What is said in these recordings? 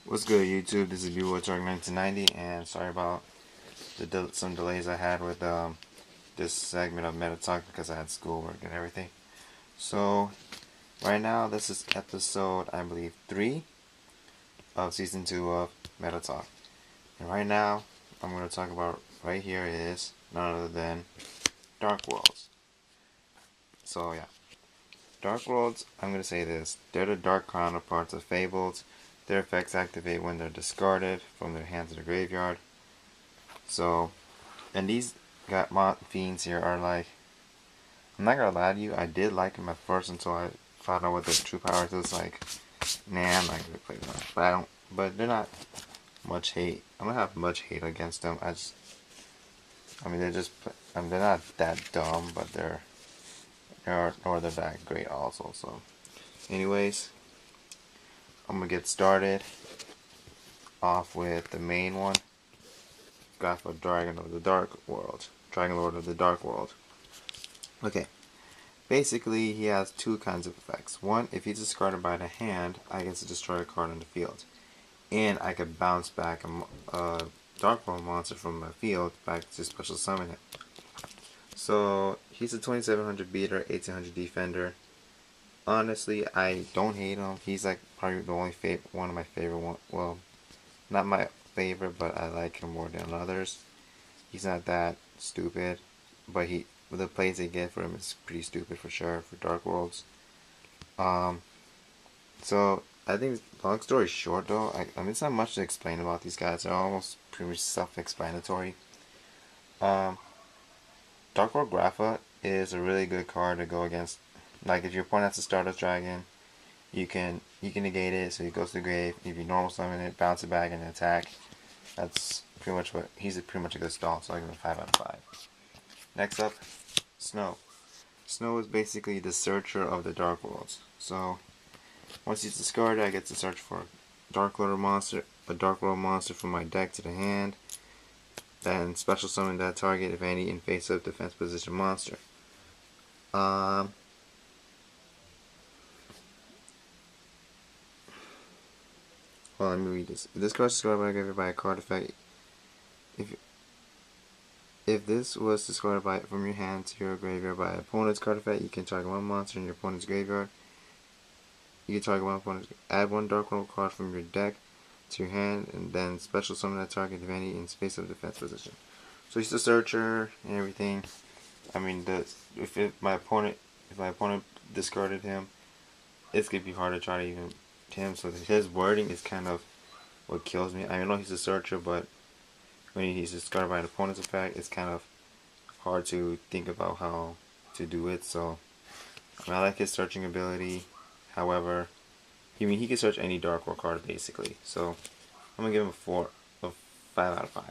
What's good, YouTube? This is BWatchRG1990, and sorry about some delays I had with this segment of Meta Talk because I had schoolwork and everything. So, right now, this is episode, I believe, 3 of season 2 of Meta Talk. And right now, I'm going to talk about right here is none other than Dark Worlds. So, yeah. Dark Worlds, I'm going to say this. They're the dark counterparts of Fables. Their effects activate when they're discarded from their hands to the graveyard. So, and these fiends here are like, I'm not gonna lie to you, I did like them at first until I found out what their true powers is. Like, nah, I'm not gonna play them. But they're not much hate. I don't have much hate against them. They're just, they're not that dumb, but they're that great also. So, anyways, I'm gonna get started off with the main one. Got for Dragon of the Dark World. Dragon Lord of the Dark World. Okay. Basically, he has two kinds of effects. One, if he's discarded by the hand, I get to destroy a card on the field. And I could bounce back a Dark World monster from my field back to special summon it. So, he's a 2700 beater, 1800 defender. Honestly, I don't hate him. He's like probably the only one of my favorite one. Well, not my favorite, but I like him more than others. He's not that stupid, but the plays they get for him is pretty stupid for sure for Dark Worlds. So I think, long story short though, it's not much to explain about these guys. They're almost pretty much self-explanatory. Dark World Grapha is a really good card to go against. Like if your opponent has a Stardust Dragon, you can negate it, so he goes to the grave. If you normal summon it, bounce it back, and attack. That's pretty much he's pretty much a good stall, so I give him 5 out of 5. Next up, Snow. Snow is basically the searcher of the Dark Worlds. So once he's discarded, I get to search for a Dark World monster from my deck to the hand. Then special summon that target, if any, in face-up defense position monster. Well, let me read this. If this card is discarded by a graveyard by a card effect, if this was discarded from your hand to your graveyard by an opponent's card effect, you can target one monster in your opponent's graveyard. You can target one opponent's. Add one Dark World card from your deck to your hand, and then special summon that target, if any, in space of defense position. So he's the searcher and everything. If my opponent discarded him, it's gonna be hard to try to even him. So his wording is kind of what kills me. I know he's a searcher, but when he's discarded by an opponent's effect, it's kind of hard to think about how to do it. So I like his searching ability. However, he can search any Dark World card basically. So I'm gonna give him a 5 out of 5.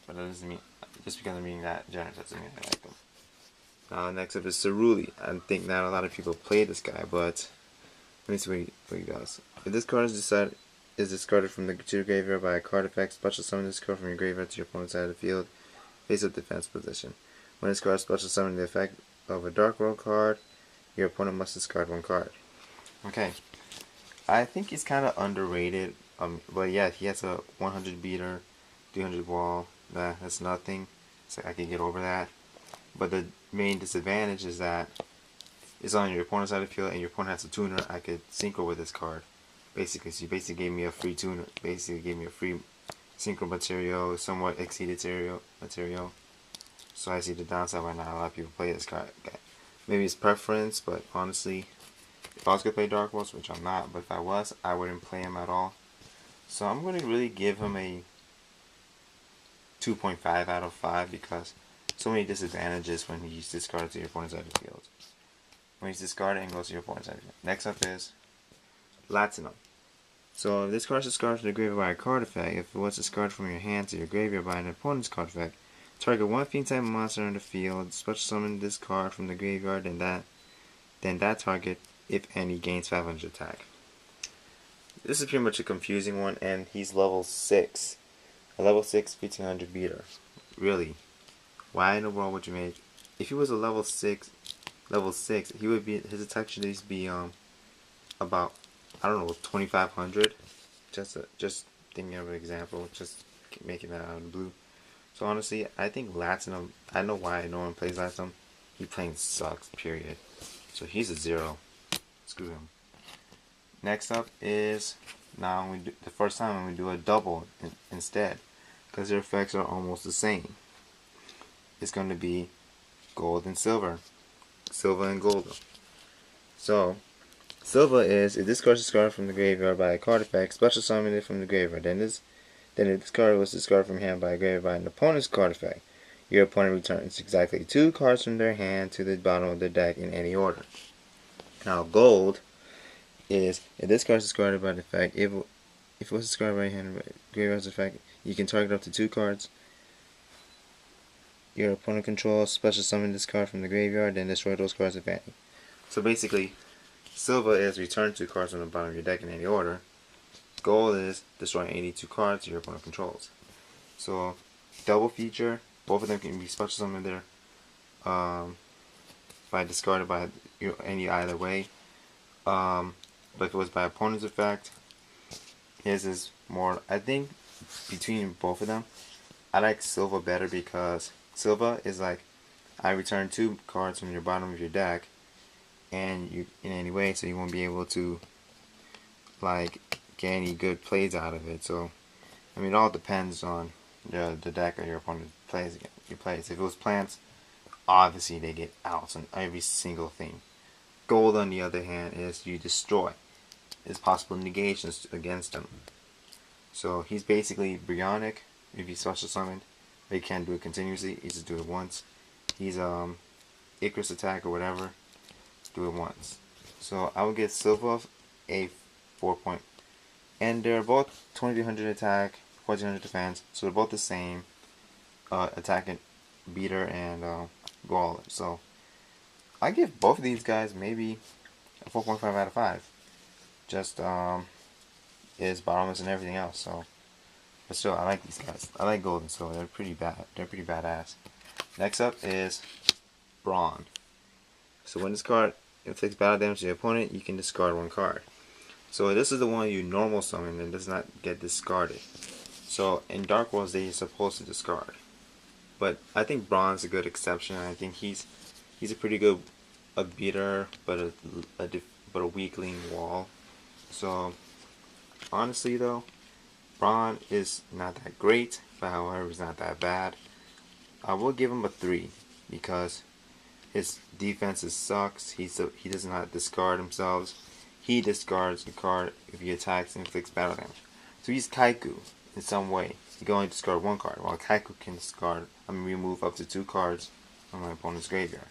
But that doesn't mean, just because I'm being that generous doesn't mean I like him. Next up is Ceruli. I think not a lot of people play this guy, but let me see what he does. If this card is discarded from the graveyard by a card effect, special summon this card from your graveyard to your opponent's side of the field, face-up defense position. When this card special summon the effect of a Dark World card, your opponent must discard one card. Okay, I think he's kind of underrated. But yeah, he has a 100 beater, 300 wall. That's nothing. So I can get over that. But the main disadvantage is that it's on your opponent's side of the field, and your opponent has a tuner. I could synchro with this card. Basically, so you basically gave me a free tuner. Basically gave me a free synchro material, somewhat exceeded material. So I see the downside why not a lot of people play this card. Maybe it's preference, but honestly, if I was gonna play Dark Worlds, which I'm not, but if I was, I wouldn't play him at all. So I'm gonna really give him a 2.5 out of 5 because so many disadvantages when he's discarded to your opponent's side of the field. When he's discarded and goes to your opponent's side of the field. Next up is Latinum. So if this card is discarded from the graveyard by a card effect, if it was discarded from your hand to your graveyard by an opponent's card effect, target one fiend type monster on the field, special summon this card from the graveyard, and then that target, if any, gains 500 attack. This is pretty much a confusing one, and he's level 6. A level 6 1500 beater. Really? Why in the world would you make... If he was a level 6, he would be... His attack should at least be, about I don't know, 2,500. Just thinking of an example, just making that out of the blue. So honestly, I think Latinum, I know why no one plays Latinum. He playing sucks, period. So he's a 0. Screw him. Next up is, now we do, the first time when we do a double instead, because their effects are almost the same. It's going to be gold and silver. Silva and gold. So, Silva is, if this card is discarded from the graveyard by a card effect, special summon it from the graveyard. Then if this card was discarded from hand by a graveyard by an opponent's card effect, your opponent returns exactly 2 cards from their hand to the bottom of their deck in any order. Now, gold is, if this card is discarded by the effect, if it was discarded by hand by graveyard's effect, you can target up to 2 cards. Your opponent controls, special summon this card from the graveyard, then destroy those cards if any. So basically, Silva is return 2 cards from the bottom of your deck in any order. Gold is destroy 82 cards your opponent controls. So, double feature, both of them can be special summoned there by discarded by any either way. But if it was by opponent's effect, his is more, I think, between both of them, I like Silva better because Silva is like, I return 2 cards from your bottom of your deck, and you in any way, so you won't be able to like get any good plays out of it. So, I mean, it all depends on the deck that your opponent plays. If it was plants, obviously they get outs on every single thing. Gold, on the other hand, is you destroy. There's possible negations against him. So he's basically Brionic if he's special summoned. But he can't do it continuously. He just do it once. He's Icarus attack or whatever. Do it once. So I would give Silva a 4 point. And they're both 2300 attack, 1400 defense. So they're both the same attack and beater and brawler. So I give both of these guys maybe a 4.5 out of 5. Just is bottomless and everything else. So, but still, I like these guys. I like Gold and Silver. They're pretty bad. They're pretty badass. Next up is Bron. So when this card inflicts battle damage to your opponent, you can discard 1 card. So this is the one you normal summon and does not get discarded. So in Dark Worlds, they're supposed to discard. But I think Bron's a good exception. I think he's a pretty good beater, but a weakling wall. So honestly though, Bron is not that great, but however he's not that bad. I will give him a 3 because his defense sucks. He does not discard himself. He discards the card if he attacks and inflicts battle damage. So he's Kaiku in some way. He can only discard 1 card, while Kaiku can remove up to 2 cards from my opponent's graveyard.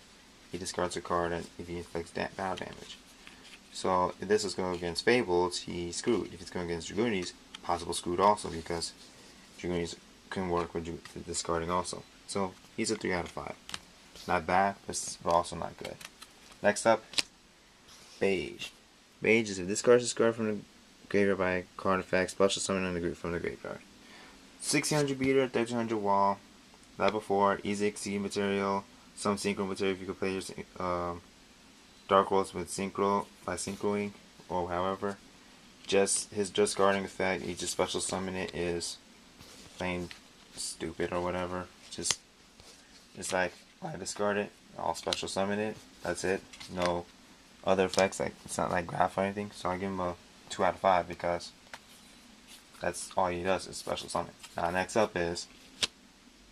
He discards a card if he inflicts battle damage. So if this is going against Fables, he's screwed. If it's going against Dragoonies, possible screwed also because Dragoonies can work with discarding also. So he's a 3 out of 5. Not bad, but also not good. Next up, Beige. Beige is if this card is discarded from the graveyard by a card effect, special summon from the graveyard. 1600 beater, 1300 wall. Level 4, easy exceed material, some synchro material if you can play your Dark Worlds with synchro by synchroing or however. Just his discarding effect, he just special summon it is plain stupid or whatever. Just like I discard it, I'll special summon it. That's it. No other effects, like it's not like graph or anything. So I give him a 2 out of 5 because that's all he does is special summon. Now next up is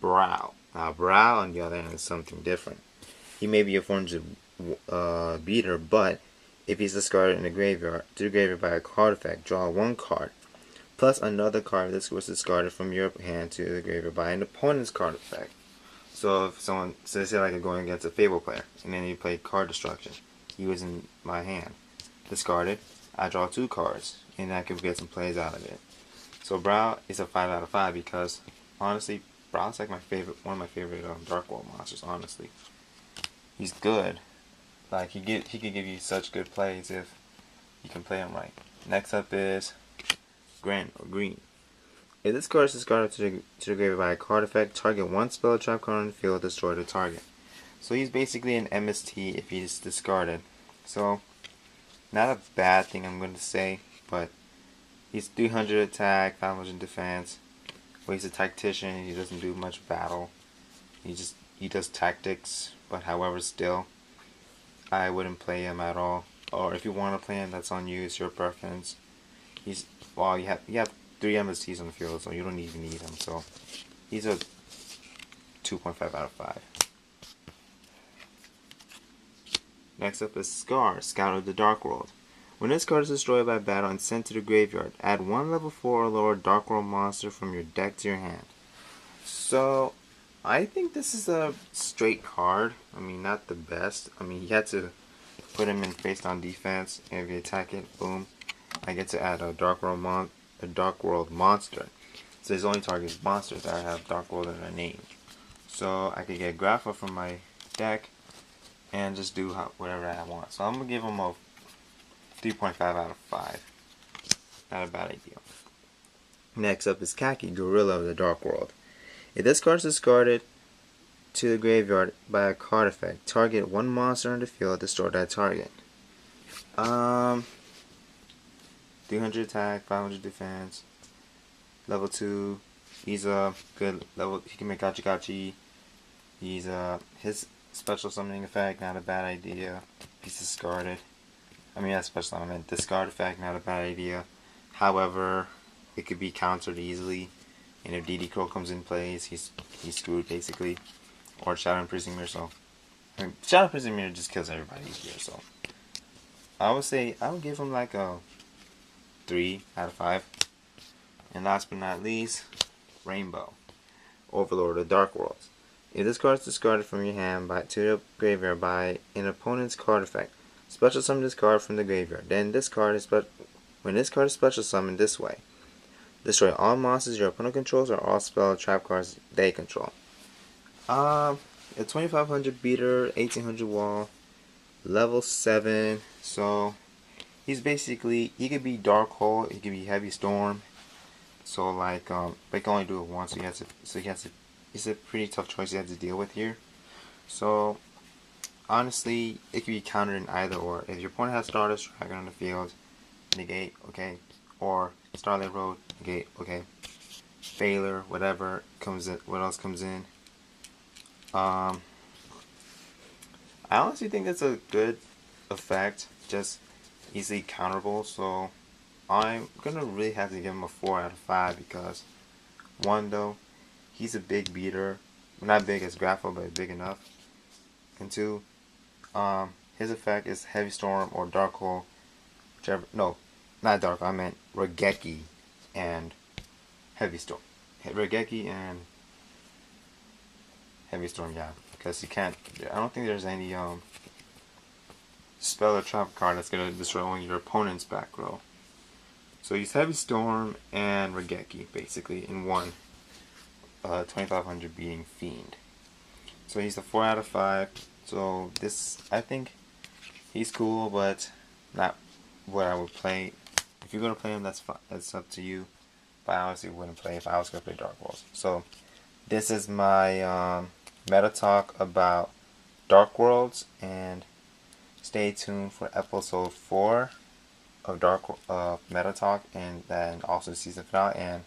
Brow. Now Brow on the other hand is something different. He may be a form of beater, but if he's discarded in the graveyard to the graveyard by a card effect, draw 1 card plus another card that was discarded from your hand to the graveyard by an opponent's card effect. So if someone, so say like going against a Fable player, and then you play card destruction. He was in my hand. Discarded. I draw 2 cards, and I could get some plays out of it. So Brow is a 5 out of 5 because honestly, Brow's like one of my favorite Dark World monsters. Honestly, he's good. Like he could give you such good plays if you can play him right. Next up is Green. If this card is discarded to the graveyard by a card effect, target 1 spell trap card on the field, destroy the target. So he's basically an MST if he's discarded. So not a bad thing I'm going to say. but he's 300 attack, 500 defense. Well, he's a tactician. He doesn't do much battle. He does tactics, but however, still, I wouldn't play him at all. Or if you want to play him, that's on you. It's your preference. You have 3 MSTs on the field, so you don't even need him. So he's a 2.5 out of 5. Next up is Scout of the Dark World. When this card is destroyed by battle and sent to the graveyard, add 1 level 4 or lower Dark World monster from your deck to your hand. So, I think this is a straight card. I mean, not the best. I mean, you had to put him in face down defense, and if you attack it, boom, I get to add a Dark World monster. So his only target is monsters that have Dark World in their name. So I could get Grapha from my deck and just do whatever I want. So I'm gonna give him a 3.5 out of 5. Not a bad idea. Next up is Khaki Guerrilla of the Dark World. If this card is discarded to the graveyard by a card effect, target 1 monster on the field, destroy that target. 300 attack, 500 defense, level 2. He's a good level. He can make gachi gachi. He's his special summoning effect, not a bad idea. He's discarded. I mean, not special summon, discard effect, not a bad idea. However, it could be countered easily, and if DD Crow comes in plays, he's screwed basically. Or Shadow Imprison Mirror. So I mean, Shadow Imprison Mirror just kills everybody here. So I would say I would give him like a 3 out of 5. And last but not least, Rainbow, Overlord of Dark Worlds. If this card is discarded from your hand to the graveyard by an opponent's card effect, special summon this card from the graveyard. Then when this card is special summoned this way, destroy all monsters your opponent controls or all spell trap cards they control. A 2500 beater, 1800 wall, level 7. So he's basically, he could be Dark Hole, he could be Heavy Storm. So like, but he can only do it once. It's a pretty tough choice he has to deal with here. So honestly, it can be countered in either or. If your opponent has Stardust Dragon on the field, negate, okay, or Starlight Road, negate, okay. Failure, whatever comes in. What else comes in? I honestly think that's a good effect, just easily counterable. So I'm gonna really have to give him a 4 out of 5 because 1, though, he's a big beater, not big as Grapho, but big enough. And 2, his effect is Heavy Storm or Dark Hole, whichever. No, not Dark. I meant Regeki and Heavy Storm. Regeki and Heavy Storm, yeah, because you can't. I don't think there's any spell or trap card that's gonna destroy only your opponent's back row. So he's Heavy Storm and Regeki basically in one 2500 beating fiend. So he's a 4 out of 5. So this, I think he's cool, but not what I would play. If you're gonna play him, that's fine. That's up to you. But I honestly wouldn't play if I was gonna play Dark Worlds. So this is my meta talk about Dark Worlds, and stay tuned for episode 4 of Meta Talk, and then also season finale. And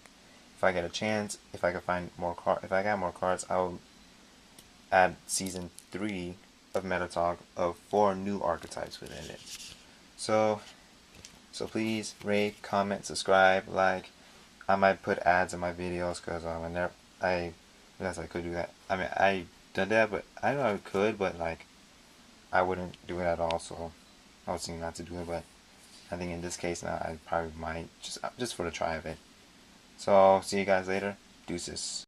if I get a chance, if I can find more if I got more cards, I will add season 3 of Meta Talk of 4 new archetypes within it. So please rate, comment, subscribe, like. I might put ads in my videos because I guess I could do that. I mean, I did that, but I know I could, but like I wouldn't do it at all. So I was thinking not to do it, but I think in this case now I probably might just for the try of it. So see you guys later. Deuces.